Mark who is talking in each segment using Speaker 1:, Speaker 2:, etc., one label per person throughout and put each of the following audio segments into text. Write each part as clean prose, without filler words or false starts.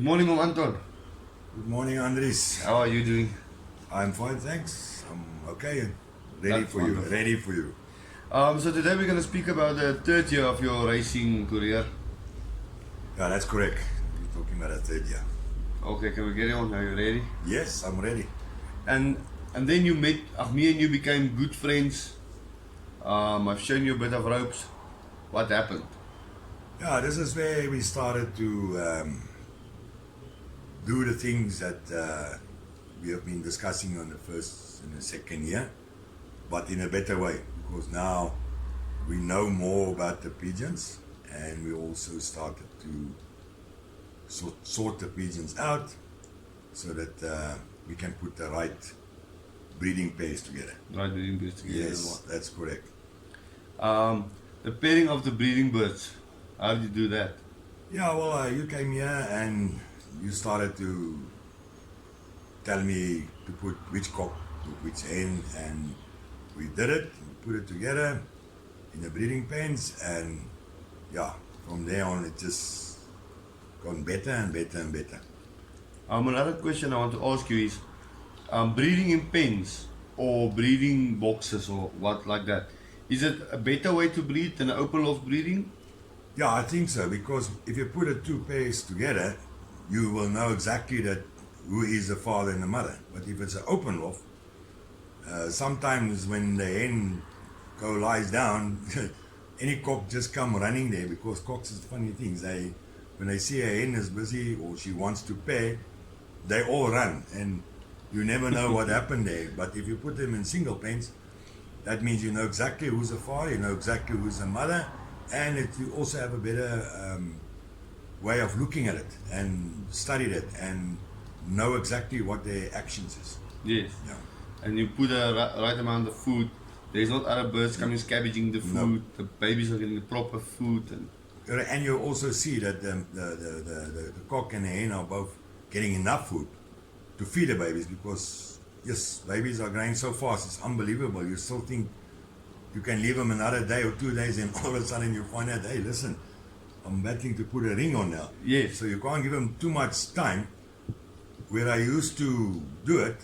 Speaker 1: morning, Anton.
Speaker 2: Good morning, Andres.
Speaker 1: How are you doing?
Speaker 2: I'm fine, thanks. I'm okay. Ready
Speaker 1: That's
Speaker 2: for
Speaker 1: wonderful.
Speaker 2: you. Ready for you.
Speaker 1: So today we're going to speak about the third year of your racing career.
Speaker 2: Yeah, that's correct. We're talking about a third year.
Speaker 1: Okay, can we get on? Are you ready?
Speaker 2: Yes, I'm ready.
Speaker 1: And then you met, me and you became good friends. I've shown you a bit of ropes. What happened?
Speaker 2: Yeah, this is where we started to do the things that we have been discussing on the first and the second year, but in a better way, because now we know more about the pigeons, and we also started to sort the pigeons out so that we can put the right breeding pairs together.
Speaker 1: Right, breeding birds together.
Speaker 2: Yes, that's correct.
Speaker 1: The pairing of the breeding birds. How did you do that?
Speaker 2: Yeah, well, you came here and you started to tell me to put which cock with which hen, and we did it. We put it together in the breeding pens, and yeah, from there on it just gone better and better and better.
Speaker 1: Another question I want to ask you is, breeding in pens or breeding boxes or what like that, is it a better way to breed than open loft breeding?
Speaker 2: Yeah, I think so, because if you put the two pairs together, you will know exactly that who is the father and the mother. But if it's an open loft, sometimes when the hen lies down, any cock just come running there, because cocks is funny things. When they see a hen is busy or she wants to pair, they all run, and you never know what happened there. But if you put them in single pens, that means you know exactly who's the father, you know exactly who's the mother, and you also have a better way of looking at it and studied it and know exactly what their actions is.
Speaker 1: Yes.
Speaker 2: Yeah.
Speaker 1: And you put a right amount of food. There's not other birds coming scavenging the food. The babies are getting the proper food.
Speaker 2: And you also see that the cock and the hen are both getting enough food to feed the babies, because yes, babies are growing so fast, it's unbelievable. You still think you can leave them another day or 2 days, and all of a sudden you find out, hey, listen, I'm battling to put a ring on now.
Speaker 1: Yes.
Speaker 2: So you can't give them too much time. Where I used to do it,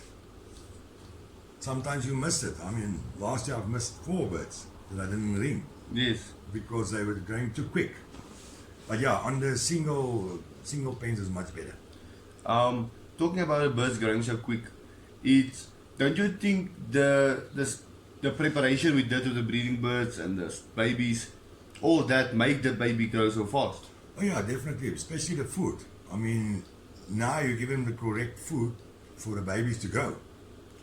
Speaker 2: sometimes you miss it. I mean, last year I've missed 4 birds that I didn't ring.
Speaker 1: Yes.
Speaker 2: Because they were going too quick. But yeah, on the single pens is much better.
Speaker 1: Talking about the birds growing so quick, don't you think the preparation we did with the breeding birds and the babies, all that make the baby grow so fast?
Speaker 2: Oh yeah, definitely, especially the food. I mean, now you give them the correct food for the babies to grow.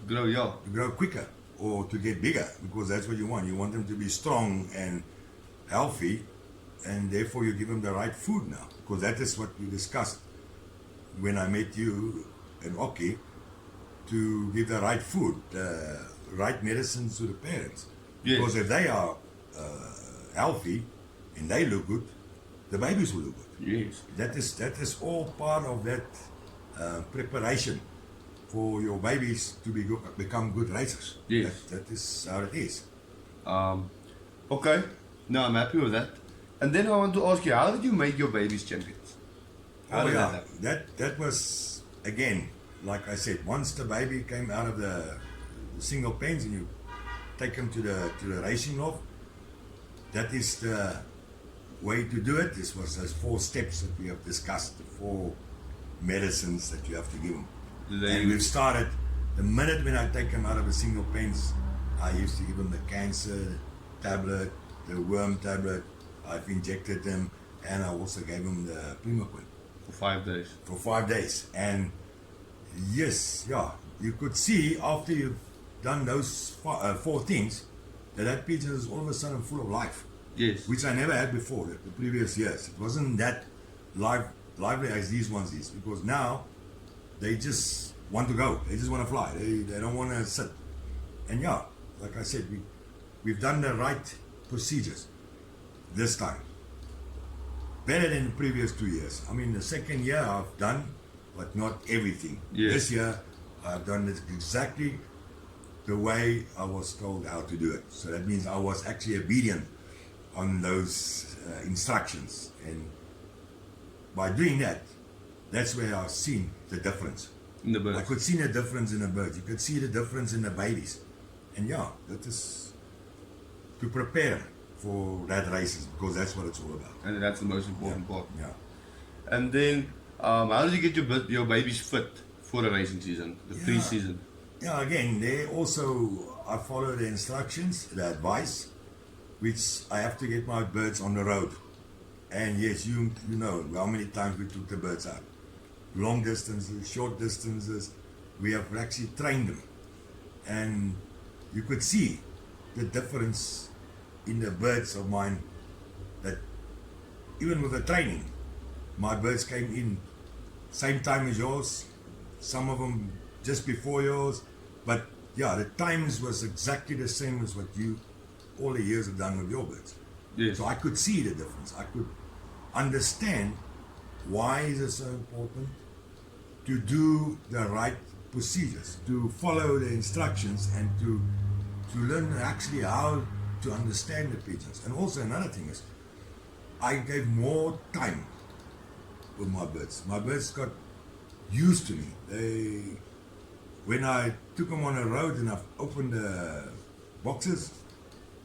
Speaker 1: Grow, yeah.
Speaker 2: To grow quicker or to get bigger, because that's what you want. You want them to be strong and healthy, and therefore you give them the right food now, because that is what we discussed when I met you and Oki, to give the right food, the right medicines to the parents.
Speaker 1: Yes.
Speaker 2: Because if they are healthy and they look good, the babies will look good.
Speaker 1: Yes.
Speaker 2: That is all part of that preparation for your babies to become good racers.
Speaker 1: Yes.
Speaker 2: That is how it is.
Speaker 1: Okay. No, I'm happy with that. And then I want to ask you, how did you make your babies champions? How did that happen?
Speaker 2: That was, again, like I said, once the baby came out of the single pens and you take them to the racing loft, that is the way to do it. This was those 4 steps that we have discussed, the 4 medicines that you have to give them. And we've started, the minute when I take them out of the single pens, I used to give them the cancer tablet, the worm tablet. I've injected them, and I also gave them the Primaquin.
Speaker 1: For 5 days.
Speaker 2: For 5 days. And yes, yeah, you could see after you've done those 4 things, that pigeon is all of a sudden full of life.
Speaker 1: Yes.
Speaker 2: Which I never had before, the previous years. It wasn't that lively as these ones is, because now they just want to go. They just want to fly. They don't want to sit. And yeah, like I said, we've done the right procedures this time. Better than the previous 2 years. I mean, the second year I've done, but not everything.
Speaker 1: Yes.
Speaker 2: This year I've done it exactly the way I was told how to do it. So that means I was actually obedient on those instructions. And by doing that, that's where I've seen the difference.
Speaker 1: in the
Speaker 2: I
Speaker 1: birds.
Speaker 2: could see the difference in the birds. You could see the difference in the babies. And yeah, that is to prepare for that races, because that's what it's all about.
Speaker 1: And that's the most important part.
Speaker 2: Yeah.
Speaker 1: And then, how did you get your babies fit for the racing season, the
Speaker 2: Yeah.
Speaker 1: pre-season?
Speaker 2: Yeah, again, they also, I follow the instructions, the advice, which I have to get my birds on the road. And yes, you know how many times we took the birds out. Long distances, short distances, we have actually trained them. And you could see the difference in the birds of mine, that even with the training, my birds came in same time as yours, some of them just before yours, but yeah, the times was exactly the same as what you all the years have done with your birds.
Speaker 1: Yes.
Speaker 2: So I could see the difference. I could understand why is it so important to do the right procedures, to follow the instructions, and to learn actually how to understand the pigeons. And also another thing is, I gave more time with my birds. My birds got used to me. When I took them on the road and I've opened the boxes,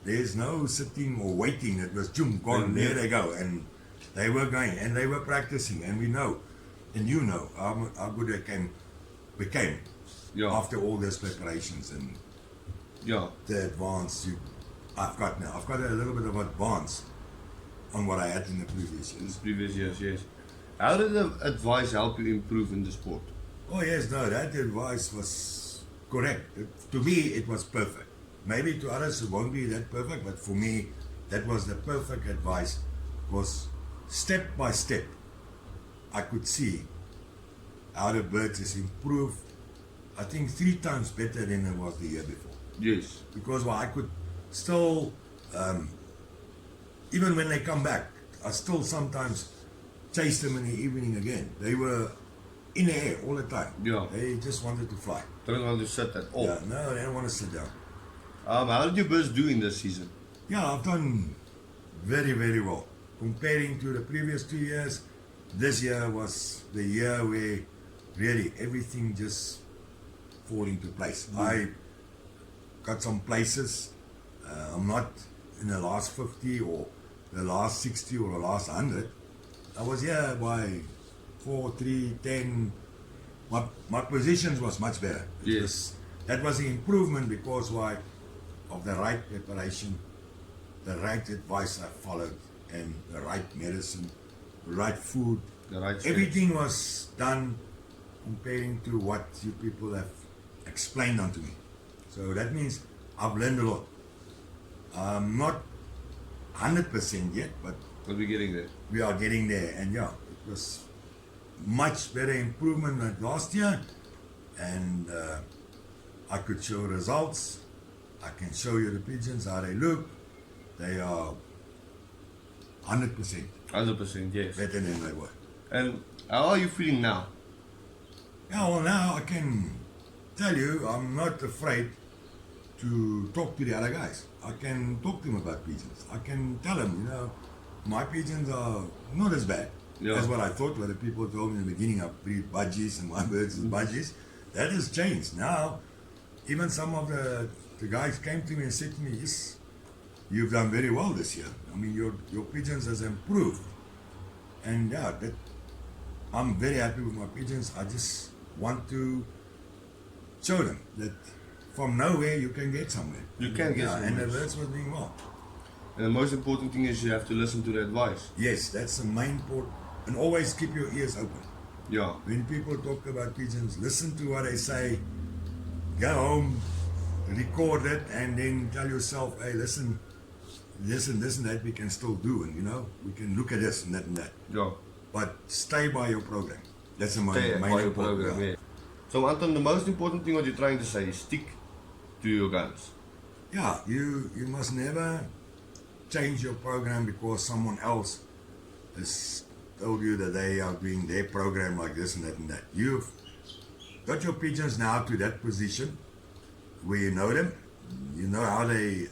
Speaker 2: there's no sitting or waiting. It was boom, gone, there they go. And they were going and they were practicing, and we know, and you know how good they became
Speaker 1: Yeah.
Speaker 2: after all those preparations and
Speaker 1: Yeah.
Speaker 2: the advance I've got now. I've got a little bit of advance on what I had in the previous years.
Speaker 1: Previous years, yes. How did the advice help you improve in the sport?
Speaker 2: Oh yes, no, that advice was correct. To me, it was perfect. Maybe to others it won't be that perfect, but for me, that was the perfect advice. Because step by step, I could see how the birds is improved. I think 3 times better than it was the year before.
Speaker 1: Yes.
Speaker 2: Because I could still, even when they come back, I still sometimes chase them in the evening again. They were in the air all the time.
Speaker 1: Yeah.
Speaker 2: They just wanted to fly.
Speaker 1: Don't want to sit at all.
Speaker 2: Yeah, no, they don't want to sit down.
Speaker 1: How did your birds do in this season?
Speaker 2: Yeah, I've done very, very well. Comparing to the previous 2 years, this year was the year where really everything just fall into place. I got some places. I'm not in the last 50 or the last 60 or the last 100. I was here by 4, 3, 10. My positions was much better.
Speaker 1: Yes.
Speaker 2: That was the improvement because why? Of the right preparation, the right advice I followed, and the right medicine, the right food.
Speaker 1: The right
Speaker 2: Everything was done comparing to what you people have explained unto me. So that means I've learned a lot. I'm not 100% yet, but
Speaker 1: But we're getting there.
Speaker 2: we are getting there. And yeah, it was much better improvement than last year. And I could show results. I can show you the pigeons, how they look. They are 100%
Speaker 1: 100%, yes.
Speaker 2: better than they were.
Speaker 1: And how are you feeling now?
Speaker 2: Yeah, well now I can tell you I'm not afraid to talk to the other guys. I can talk to them about pigeons. I can tell them, you know, my pigeons are not as bad
Speaker 1: Yeah.
Speaker 2: as what I thought, what the people told me in the beginning. I breed budgies and my birds is budgies. That has changed. Now, even some of the guys came to me and said to me, yes, you've done very well this year. I mean, your pigeons has improved. And yeah, I'm very happy with my pigeons. I just want to show them that from nowhere you can get somewhere.
Speaker 1: You can get
Speaker 2: And the
Speaker 1: somewhere.
Speaker 2: birds were doing well.
Speaker 1: And the most important thing is you have to listen to the advice.
Speaker 2: Yes, that's the main part. And always keep your ears open.
Speaker 1: Yeah.
Speaker 2: When people talk about pigeons, listen to what they say. Go home, record it, and then tell yourself, hey, listen, this and that we can still do. And, you know, we can look at this and that and that.
Speaker 1: Yeah.
Speaker 2: But stay by your program. That's the main
Speaker 1: Stay by your
Speaker 2: important,
Speaker 1: program,
Speaker 2: yeah.
Speaker 1: yeah. So Anton, the most important thing what you're trying to say is stick to your guns.
Speaker 2: Yeah, you must never change your program because someone else has told you that they are doing their program like this and that and that. You've got your pigeons now to that position where you know them, you know how they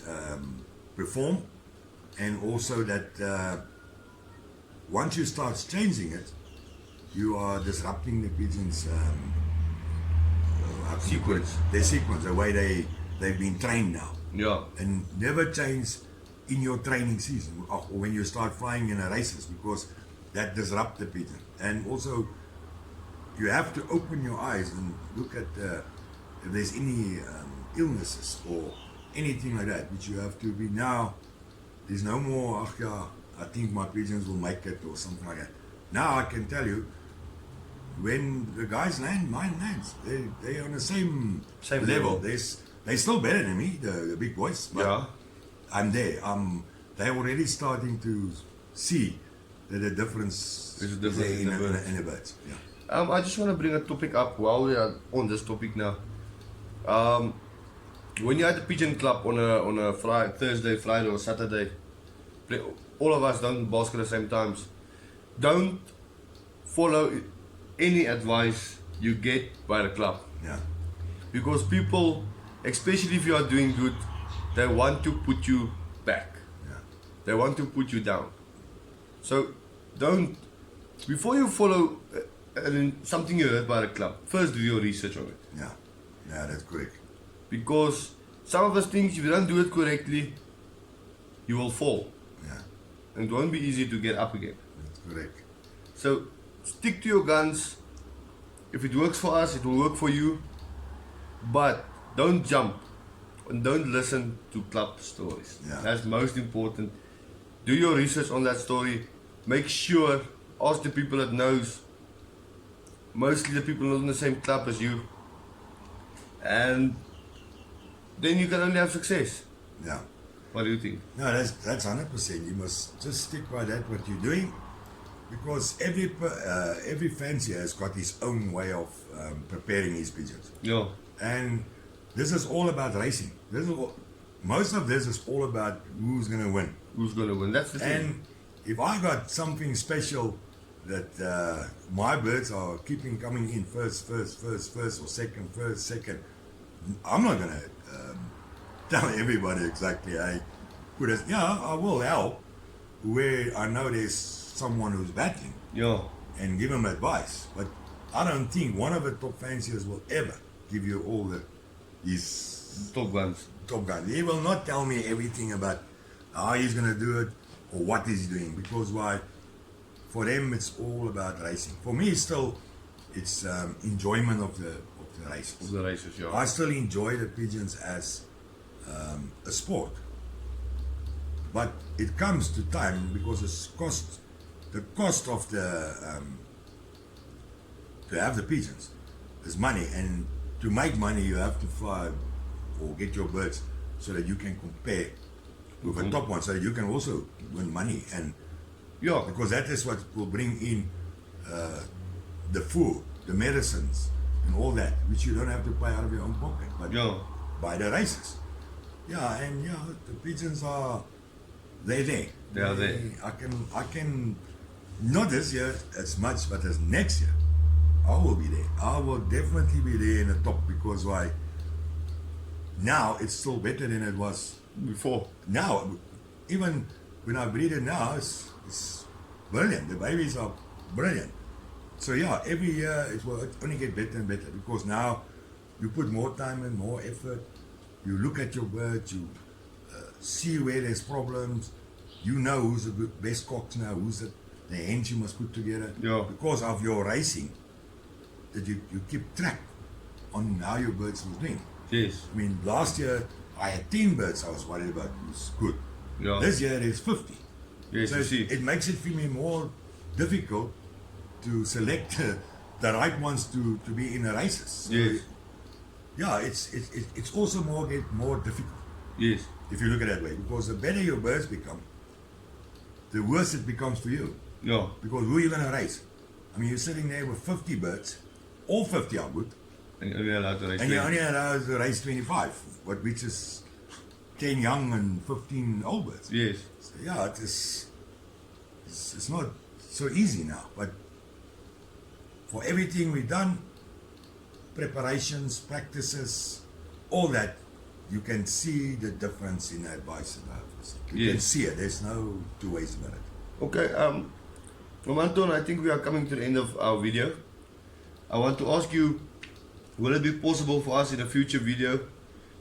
Speaker 2: perform, and also that once you start changing it, you are disrupting the pigeons' how can you put it?
Speaker 1: Sequence.
Speaker 2: Their sequence, the way they've been trained now.
Speaker 1: Yeah.
Speaker 2: And never change in your training season or when you start flying in a races, because that disrupt the pigeon. And also you have to open your eyes and look at if there's any illnesses or anything like that, which you have to be now. There's no more, I think my pigeons will make it or something like that. Now I can tell you, when the guys land, mine lands. They're on the same level. They're still better than me, the big boys. But
Speaker 1: Yeah.
Speaker 2: I'm there. They're already starting to see that the difference
Speaker 1: There's a difference
Speaker 2: is
Speaker 1: in
Speaker 2: there
Speaker 1: the birds.
Speaker 2: in the birds. Yeah.
Speaker 1: I just want to bring a topic up while we are on this topic now. When you're at the pigeon club on a Thursday, Friday or Saturday, all of us don't basket at the same times. Don't follow any advice you get by the club,
Speaker 2: Yeah.
Speaker 1: because people, especially if you are doing good, they want to put you back.
Speaker 2: Yeah.
Speaker 1: They want to put you down. So don't, before you follow something you heard by the club, first do your research on it.
Speaker 2: Yeah. Yeah, that's correct.
Speaker 1: Because some of us think if you don't do it correctly, you will fall.
Speaker 2: Yeah,
Speaker 1: And it won't be easy to get up again.
Speaker 2: that's correct.
Speaker 1: So stick to your guns. If it works for us, it will work for you. But don't jump and don't listen to club stories.
Speaker 2: Yeah.
Speaker 1: That's most important. Do your research on that story. Make sure, ask the people that knows. Mostly the people not in the same club as you. And then you can only have success.
Speaker 2: Yeah.
Speaker 1: What do you think?
Speaker 2: No, that's 100%. You must just stick by that what you're doing, because every fancier has got his own way of preparing his pigeons.
Speaker 1: Yeah.
Speaker 2: And this is all about racing. Most of this is all about who's going to win.
Speaker 1: Who's gonna win? That's the thing.
Speaker 2: And if I got something special that my birds are keeping coming in first, or second, I'm not going to tell everybody exactly. I will help where I know there's someone who's battling
Speaker 1: Yeah.
Speaker 2: and give them advice. But I don't think one of the top fanciers will ever give you all his
Speaker 1: Top guns.
Speaker 2: top gun. He will not tell me everything about how he's going to do it or what he's doing, because why? For them, it's all about racing. For me, it's enjoyment of the races.
Speaker 1: Of the races, yeah.
Speaker 2: I still enjoy the pigeons as a sport, but it comes to time, because the cost of to have the pigeons is money, and to make money you have to fly or get your birds so that you can compare with the top one, so that you can also win money. And
Speaker 1: Yeah.
Speaker 2: because that is what will bring in the food, the medicines, and all that, which you don't have to pay out of your own pocket, but
Speaker 1: Yeah.
Speaker 2: by the races. Yeah, and the pigeons they're there.
Speaker 1: They are there.
Speaker 2: I can not this year as much, but as next year, I will be there. I will definitely be there in the top, because why? Now it's still better than it was
Speaker 1: Before.
Speaker 2: now. Even when I breed it now, it's brilliant. The babies are brilliant. So yeah, every year it will only get better and better, because now you put more time and more effort. You look at your birds, you see where there's problems. You know who's the best cocks now, who's the hens you must put together.
Speaker 1: Yeah.
Speaker 2: Because of your racing, that you keep track on how your birds was doing.
Speaker 1: Yes.
Speaker 2: I mean, last year I had 10 birds I was worried about. It was good.
Speaker 1: Yeah.
Speaker 2: This year there's 50.
Speaker 1: Yes,
Speaker 2: So
Speaker 1: you see.
Speaker 2: it makes it for me more difficult to select the right ones to be in the races. So
Speaker 1: Yes.
Speaker 2: yeah, it's also more difficult
Speaker 1: Yes.
Speaker 2: if you look at it that way, because the better your birds become, the worse it becomes for you.
Speaker 1: Yeah.
Speaker 2: Because who are you going to race? I mean, you're sitting there with 50 birds, all 50 are good,
Speaker 1: And you're only allowed to race.
Speaker 2: and you're
Speaker 1: 20.
Speaker 2: only allowed to race 25, which is 10 young and 15 old birds.
Speaker 1: Yes.
Speaker 2: So yeah, it's not so easy now, but for everything we've done, preparations, practices, all that, you can see the difference in advice and advice. You can
Speaker 1: Yes.
Speaker 2: see it. There's no two ways about it.
Speaker 1: Okay. Anton, I think we are coming to the end of our video. I want to ask you, will it be possible for us in a future video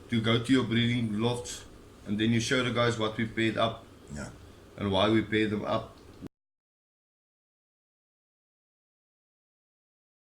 Speaker 1: to go to your breeding lofts and then you show the guys what we paired up
Speaker 2: Yeah.
Speaker 1: and why we paired them up?